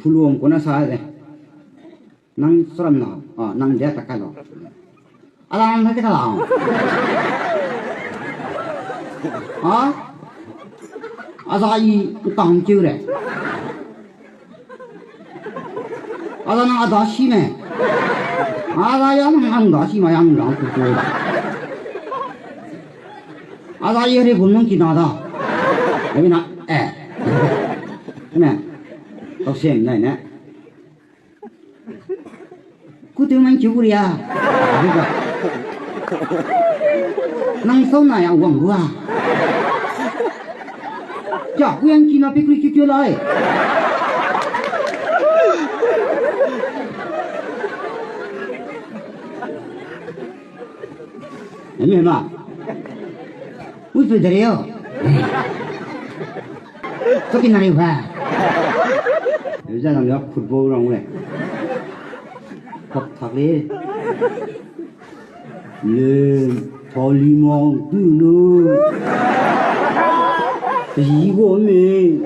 불러온 거나 사야 돼. 난 사람 나, 난 내가 닦아줘. 난 할 때가 나. 이 땅 찍으래. 나 심해. 나 양한다, 심해, 양강, 그거다. 나 열에 굽는 기나다. 여기 nè tao xem này nè cứ tiếng anh chú đi năng sâu này à quăng qua chả quen chi nó biết chưa lại em mà ui phải đấy 저기 나리 봐. 여자는 내가 풋볼이라고 그래. 겁탁이. 벌리멍 뜨는 이거네.